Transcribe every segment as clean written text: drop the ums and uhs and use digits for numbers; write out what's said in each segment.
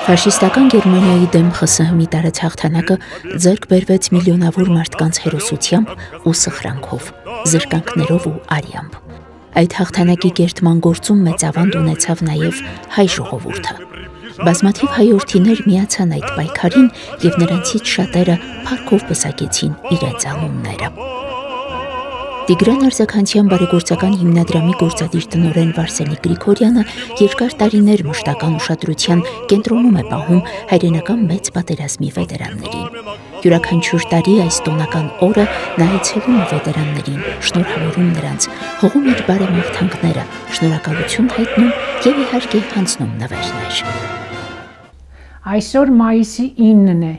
Ֆաշիստական Գերմանիայի դեմ ԽՍՀՄ-ի տարած հաղթանակը ձեռք բերվեց միլիոնավոր մարդկանց հերոսությամբ ու սխրանքով, զրկանքներով ու արյամբ։ Այդ հաղթանակի կերտման գործում մեծ ավանդ ունեցավ նաև հայ ժողովուրդը։ Բազմաթիվ հայորդիներ միացան այդ պայքարին եւ նրանցից շատերը փառքով պսակեցին իրենց անունները։ Տիգրան Արզաքանցյան բարեգործական հիմնադրամի գործադիր տնօրեն Վարսենի Գրիգորյանը երկար տարիներ մշտական ուշադրության կենտրոնում է պահում հայրենական մեծ պատերազմի վետերաններին։ Յուրաքանչյուր տարի այս տոնական օրը նա այցելում է վետերաններին, շնորհավորում նրանց, հողում իր բարեմաղթանքները, շնորհակալություն հայտնում եւ իհարկե հանձնում նվերներ։ Այսօր մայիսի 9-ն է։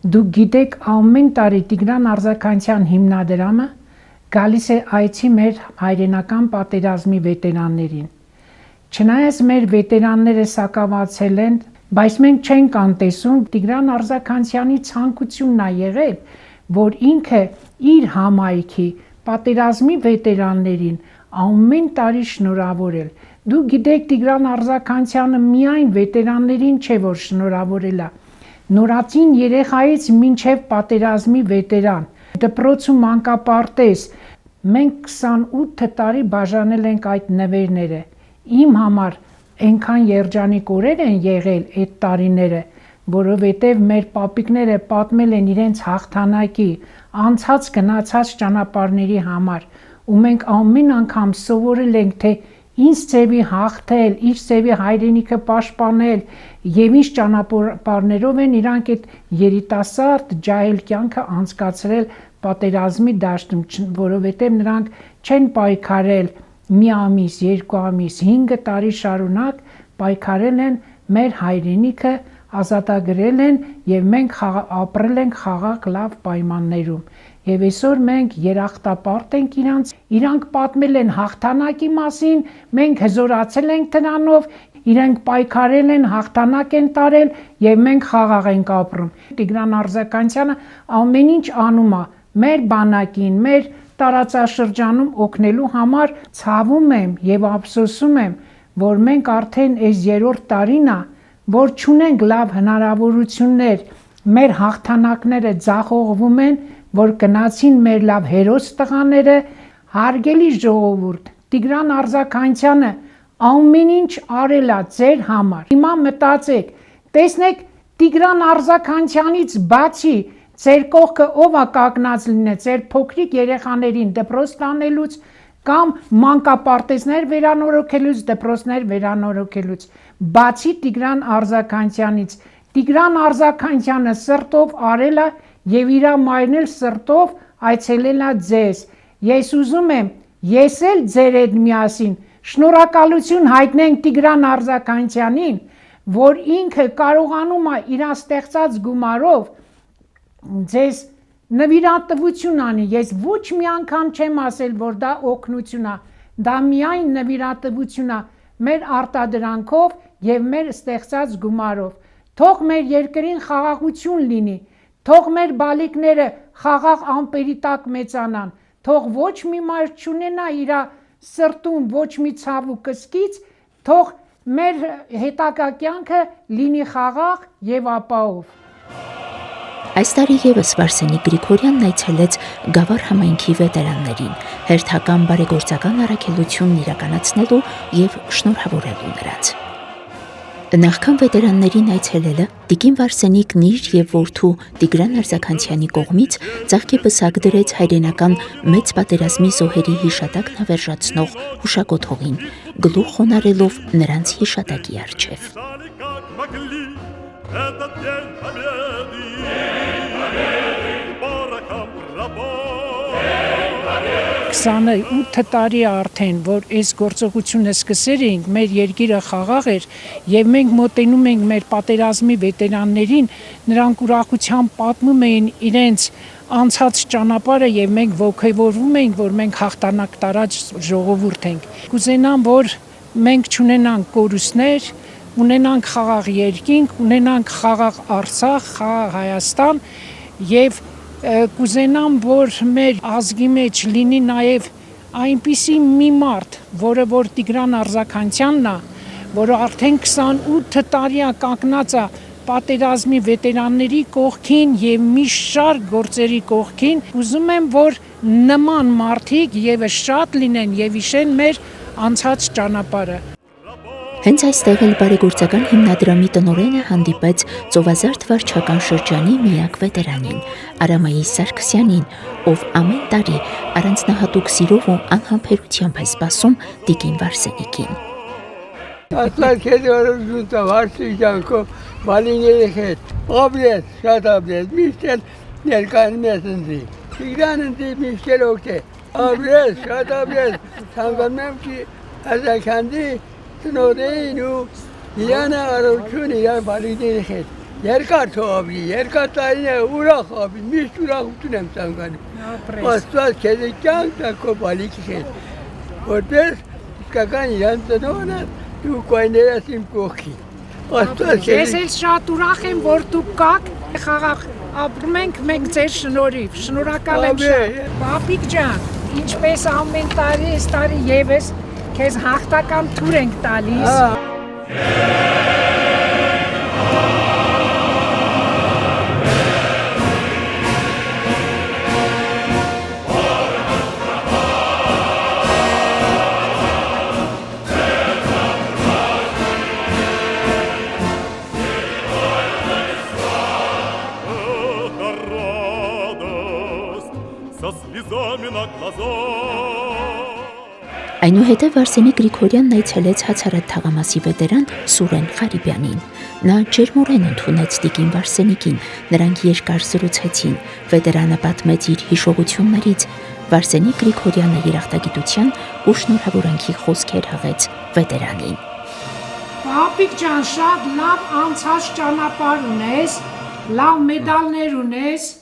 Դուք գիտեք, ամեն տարի Տիգրան Արզաքանցյան հիմնադրամը գալիս է այցի մեր հայրենական պատերազմի վետերաններին։ Չնայած մեր վետերանները սակավացել են, բայց մենք չենք անտեսում Տիգրան Արզաքանցյանի ցանկությունն է եղել, որ ինքը իր համայնքի պատերազմի վետերաններին ամեն տարի շնորհավորել։ Դուք գիտեք, Տիգրան Արզաքանցյանը միայն վետերաններին չէ, որ շնորհավորել է, նորածին երեխայից մինչև պատերազմի վետերան, դպրոցում մանկապարտեզ, մենք 28 տարի բաժանել ենք այդ նվերները։ Իմ համար այնքան երջանիկ օրեր են եղել այդ տարիները, որովհետև մեր պապիկները պատմել են իրենց հաղթանակի, անցած գնացած ճանապարհների համար, ու մենք ամեն անգամ սովորել ենք, թե ինչ ձևի հաղթել, ինչ ձևի հայրենիքը պաշտպանել եւ ինչ ճանապարհներով են իրանք այդ երիտասարդ ջահել կյանքը անցկացրել պատերազմի դաշտում, որովհետև նրանք չեն պայքարել մի ամիս, 2 ամիս, 5 տարի շարունակ պայքարել են մեր հայրենիքը, ազատագրել են եւ մենք ապրել ենք խաղաղ լավ պայմաններում։ Եվ այսօր մենք երախտապարտ ենք իրանք պատմել են հաղթանակի մասին, մենք հզորացել ենք դրանով, իրենք պայքարել են, հաղթանակ են տարել եւ մենք խաղաղ ենք ապրում։ Տիգրան Արզաքանցյանը ամեն ինչ անում է մեր բանակին, մեր տարածաշրջանում օգնելու համար։ Ցավում եմ եւ ափսոսում եմ, որ մենք արդեն այս 3-րդ տարին է, որ չունենք լավ հնարավորություններ, մեր հաղթանակները ձախողվում են, որ գնացին մեր լավ հերոս տղաները։ Հարգելի ժողովուրդ, Տիգրան Արզաքանցյանը ամեն ինչ արել է ձեր համար։ Հիմա մտածեք, տեսնեք Տիգրան Արզաքանցյանից բացի ձեր կողքը ով է կանգնած լինել, ձեր փոքրիկ երեխաներին դպրոց տանելուց կամ մանկապարտեզներ վերանորոգելուց, դպրոցներ վերանորոգելուց, բացի Տիգրան Արզաքանցյանից։ Տիգրան Արզաքանցյանը սրտով արել է եւ իր մայրն էլ սրտով այցելել է ձեզ։ Ես ուզում եմ, ես էլ ձեր հետ միասին շնորհակալություն հայտնենք Տիգրան Արզաքանցյանին, որ ինքը կարողանում է իր ստեղծած գումարով ձեզ նվիրատվություն անի։ Ես ոչ մի անգամ չեմ ասել, որ դա օգնություն է, դա միայն նվիրատվություն է մեր արտադրանքով եւ մեր ստեղծած գումարով։ Թող մեր երկրին խաղաղություն լինի, թող մեր բալիկները խաղաղ ամպերի տակ մեծանան, թող ոչ մի մարդ չունենա իր սրտում ոչ մի ցավ ու կսկիծ, թող մեր հետագա կյանքը լինի խաղաղ եւ ապահով։ Այս տարի եւս Վարսենի Գրիգորյանն այցելեց Գավառ համայնքի վետերաններին, հերթական բարեգործական առաքելությունն իրականացնելու եւ շնորհավորելու նրանց։ Նախքան վետերաններին այցելելը Տիկին Վարսենիկն իր եւ որդու Տիգրան Արզաքանցյանի կողմից ծաղկի պսակ դրեց հայրենական մեծ պատերազմի զոհերի հիշատակն հավերժացնող հուշակոթողին, գլուխ խոնարելով նրանց հիշատակի առջև։ 28 տարի արդեն, որ այս գործողությունը սկսել էինք, մեր երկիրը խաղաղ էր եւ մենք մոտենում ենք մեր պատերազմի վետերաններին, նրանք ուրախությամբ պատմում էին իրենց անցած ճանապարհը եւ մենք ողջևորվում ենք, որ մենք հաղթանակ տարած ժողովուրդ ենք։ Կուզենամ, որ մենք չունենանք կորուստներ, ունենանք խաղաղ երկինք, ունենանք խաղաղ Արցախ, խաղաղ Հայաստան եւ կուզենամ, որ մեր ազգի մեջ լինի նաև այնպիսի մի մարդ, որը որ Տիգրան Արզաքանցյանն է, որը արդեն 28 տարի կանգնած է պատերազմի վետերանների կողքին եւ մի շարք գործերի կողքին ուզում եմ որ նման մարդիկ եւս շատ լինեն եւ իշեն մեր անցած ճանապարհը Հենց այստեղ էլ բարեգործական հիմնադրամի տնօրենը հանդիպեց Ծովազարդ վարչական շրջանի միակ վետերանին Արամայի Սարգսյանին, ով ամեն տարի առանձնահատուկ սիրով ու անհամբերությամբ է սպասում Տիկին Վարսենիկին։ Աստված քեզ օրոք վարսի ջանքով բալիների հետ ապրես, շատ ապրես, միշտ էլ ներկայանում ես ինձի։ Տիգրան ինձի միշտ էլ օգտե, ապրես, շատ ապրես, ցանկանում եմ ki Ազաքանդի տնօրենին ու իրանը առողջություն իրան բալիների հետ։ Երկար թողի, երկար տարիներ ուրախ ապրի, միշտ ուրախություն եմ ցանկանում։ Աստված քեզ կյանք տա քո բալիքի հետ։ Որպես իսկական իրան տնօրեն դու կայներես իմ կողքի։ Ես էլ շատ ուրախ եմ, որ դուք կաք, խաղաղ ապրում ենք մենք ձեր շնորհիվ, շնորհակալ եմ շատ։ Պապիկ ջան, ինչպես ամեն տարի, այս տարի եւս քեզ հաղթական թուր ենք տալիս։ Այնուհետև Արսենիկ Գրիգորյանն այցելեց Հացառատ թաղամասի վետերան Սուրեն Ղարիբյանին։ Նա ջերմորեն ընդունեց Տիկին Վարսենիկին, նրանք երկար զրուցեցին, վետերանը պատմեց իր հիշողություններից, Վարսենիկ Գրիգորյանը երախտագիտության ու շնորհավորանքի խոսքեր հղեց վետերանին։ Պապիկ ջան, շատ լավ անցած ճանապարհ ունես, լավ մեդալներ ունես,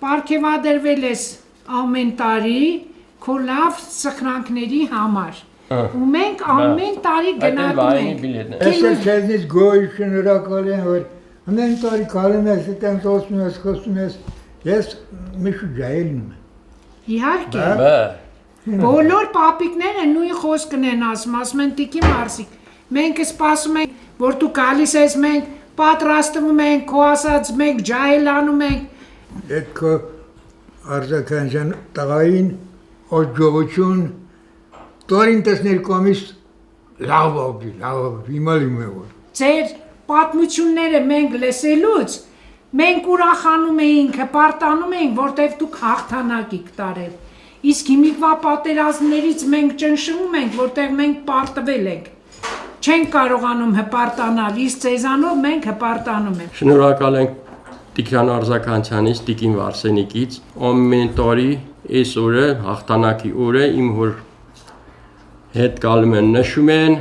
պարգևադրվել ես ամեն տարի քո լավ սխրանքների համար։ Ու մենք ամեն տարի գնահատում ենք։ Ես էլ քեզնից գոհ շնորհակալ եմ, որ ամեն տարի գալու ես, այդտեղ խոսում ես, խոսում ես, ես միշտ ջայելնում եմ։ Իհարկե։ Բոլոր պապիկները նույն խոսքն են ասում են Տիկին Մարսիկ։ Մենք սպասում ենք, որ դու գալիս ես, մենք պատրաստվում ենք, քո ասած մենք ջայլանում ենք։ Այդ քո արձականության տղային օջողություն տորին տեսնել կոմիս լավ ապրի, իմալիմ է որ։ Ձեր պատմությունները մենք լսելուց, մենք ուրախանում էինք, հպարտանում էինք, որտեղ դուք հաղթանակ եք տարել։ Իսկ հիմիկվա պատերազմներից մենք ճնշում ենք, որտեղ մենք պարտվել ենք։ Չենք կարողանում հպարտանալ, իսկ ձեզանով մենք հպարտանում ենք։ Շնորհակալ ենք Տիգրան Արձականյանից, Տիկին Վարսենիկից, ամեն տարի այս օրը հաղթանակի օր է, իմ հոր հետ գալում են, նշում են,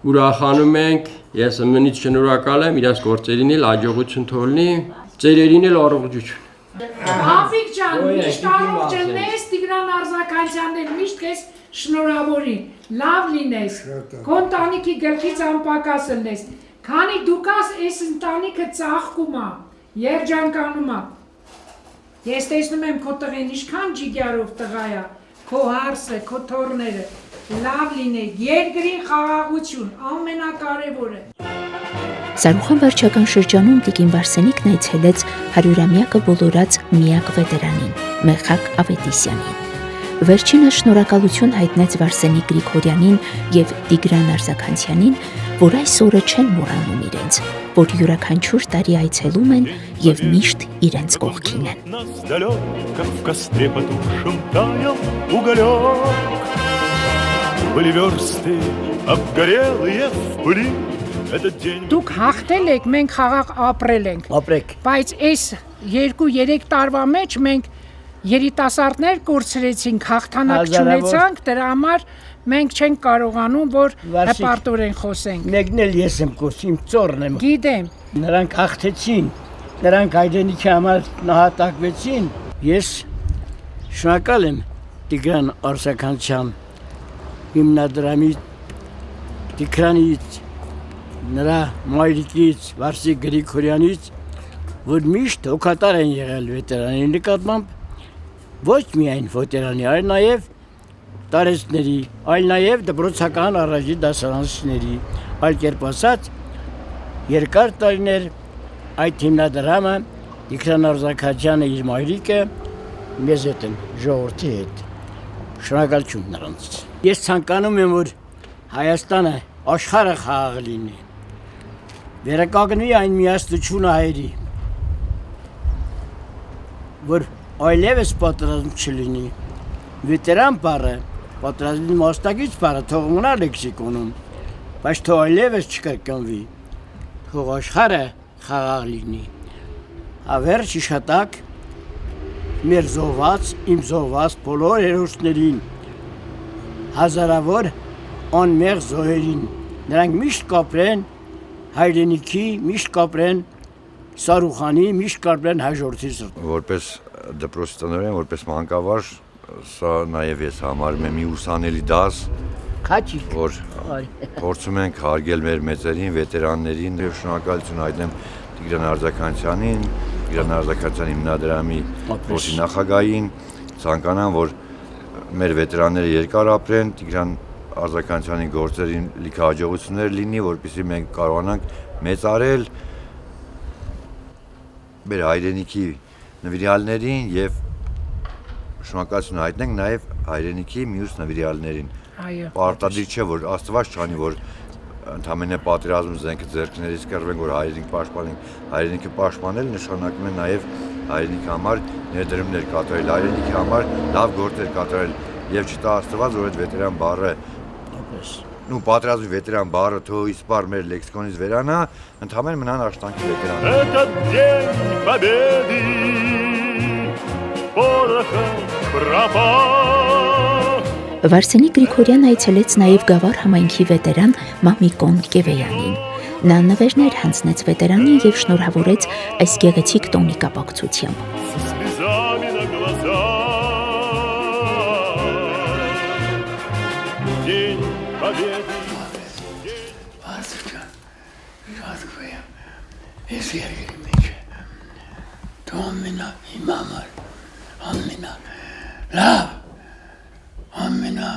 ուրախանում ենք, ես մնից շնորհակալ եմ, իրաց գործերին էլ աջողություն թողնի, ծերերին էլ առողջություն։ Պապիկ ջան, միշտ առողջնես, Տիգրան Արձականյանն էլ միշտ քեզ շնորհավորի, լավ լինես, քո ընտանիքի գլխից անպակաս լնես, քանի դուք այս ընտանիքը ծաղկում է, երջանկանում է։ Ես տեսնում եմ քո տղեն ինչքան ջիգարով տղա է, քո հարսը, քո թոռները, լավ լինեք, երկրին խաղաղություն, ամենակարևորը։ Սարուխան վարչական շրջանում Տիկին Վարսենիկն այցելեց 100-ամյակը բոլորած միակ վետերանին Մեխակ Ավետիսյանին։ Վերջինը շնորհակալություն հայտնեց Վարսենիկ Գրիգորյանին եւ Տիգրան Արձականյանին, որ այս օրը չեն մոռանում իրենց, որ յուրաքանչյուր տարի այցելում են եւ միշտ իրենց կողքին են։ Դուք հաղթել եք, մենք խաղաղ ապրել ենք։ Ապրեք։ Բայց այս 2-3 տարվա մեջ մենք երիտասարդներ կորցրեցինք, հաղթանակ չունեցանք, դրա համար մենք չենք կարողանում, որ հպարտորեն խոսենք։ Մեկն էլ ես եմ կոսիմ, ծորն եմ։ Գիտեմ։ Նրանք հաղթեցին, նրանք հայրենիքի համար նահատակվեցին։ Ես շնորհակալ եմ Տիգրան Արձականյան հիմնադրամի Տիգրանից, նրա մայրիկից, Վարսիկ Գրիգորյանից, որ միշտ հոգատար են եղել վետերանի նկատմամբ, ոչ միայն վետերանի, այլ նաև տարեցների, այլ նաև դպրոցական առաջին դասարանցիների, այլ կերպ ասած, երկար տարիներ այդ հիմնադրամը Տիգրան Արզականյանը իր մայրիկը մեզ հետ են ժողովրդի հետ։ Շնորհակալություն նրանց։ Ես ցանկանում եմ, որ Հայաստանը աշխարհը խաղաղ լինի։ Վերականգնվի այն միասնությունը հայերի, որ այլևս պատերազմ չլինի։ Վետերան բառը, պատերազմի մասնակից բառը թող մնա լեքսիկոնում, բայց թող այլևս չկրկնվի։ Թող աշխարհը խաղաղ լինի։ Ավերջ իշատակ մեր զոհված, իմ զոհված բոլոր հերոսներին, հազարավոր անմեղ զոհերին, նրանք միշտ կապրեն հայրենիքի, միշտ կապրեն Սարուխանի, միշտ կապրեն հաջորդի սրտը։ Որպես դպրոցի տնօրեն, որպես մանկավար, սա նաև ես համարում եմ մի ուսանելի դաս, Քաչիկ, որ փորձում ենք հարգել մեր մեծերին, վետերաններին, եւ շնորհակալություն հայտնեմ Տիգրան Արզականյանին, Տիգրան Արզականյանի հիմնադրամի փոխի նախագահին, ցանկանամ, որ մեր վետերանները երկար ապրեն, Տիգրան Արզականյանի գործերին լիքը հաջողություններ լինի, որպեսզի մենք կարողանանք մեծարել մեր հայրենիքի նվիրյալներին եւ շնորհակալություն հայտնենք նաեւ հայրենիքի մյուս նվիրյալներին։ Այո։ Պարտադիր չէ, որ Աստված չանի, որ ընդհանրապես պատերազմում զենքը ձեռքներից կռվենք, որ հայրենիք պաշտպանենք, հայրենիքը պաշտպանել նշանակում է նաև հայրենիքի համար ներդրումներ կատարել, հայրենիքի համար լավ գործեր կատարել եւ չտա Աստված, որ այդ վետերան բառը նու պատերազմի վետերան բառը թող իսպար մեր լեքսիկոնից վերանա, ընդհանրապես մնան աշխատանքի վետերաններ։ Этот день победы порохом пропах. Վարսենիկ Գրիգորյան այցելեց նաև Գավառ համայնքի վետերան Մամիկոն Կևեյանին։ Նա նվերներ հանձնեց վետերանին եւ շնորհավորեց այս գեղեցիկ տոնի կապակցությամբ։ Со слезами на глазах. День победы. Ես երկրի մեջ դու ամենա իմ համար ամենա լավ ամենա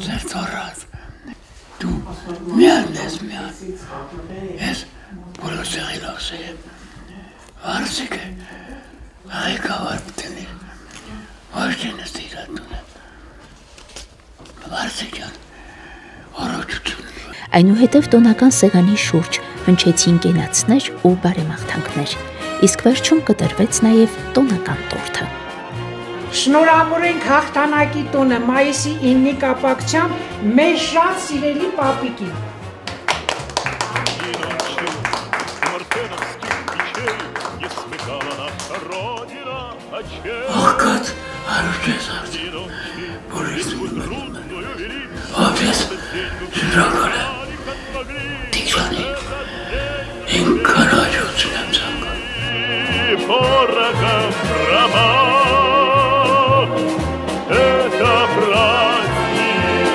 սերտորած դու միան ես միան ես բոլոր սեղին ասեմ վարսիկ է այկավար պտենիր վաշտին ես տիրատուն է վարսիկյան առոջություն Այնուհետև տոնական սեղանի շուրջ հնչեցին կենացներ ու բարեմաղթանքներ, իսկ վերջում կտրվեց նաև տոնական տորթը։ Շնորհավորենք հաղթանակի տոնը մայիսի 9-ի կապակցությամբ մեր շատ սիրելի պապիկին։ Աղկատ հարուշ ես արդեն, բոլորս մնում ապես շնորհակալ եմ Տիգրանի, ինքան հաջողություն եմ ցանկանում Порохом пропах. Это праздник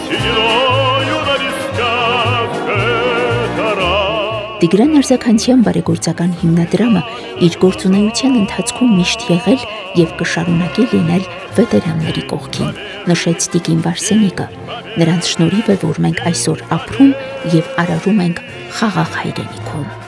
сединою на висках. Это радость. Տիգրան Արզականյան բարեգործական հիմնադրամը իր գործունեության ընթացքում միշտ եղել եւ կշարունակի լինել վետերանների կողքին, նշեց Տիկին Վարսենիկը։ Նրանց շնորհիվ է, որ մենք այսօր ապրում եւ արարում ենք խաղաղ հայրենիքում։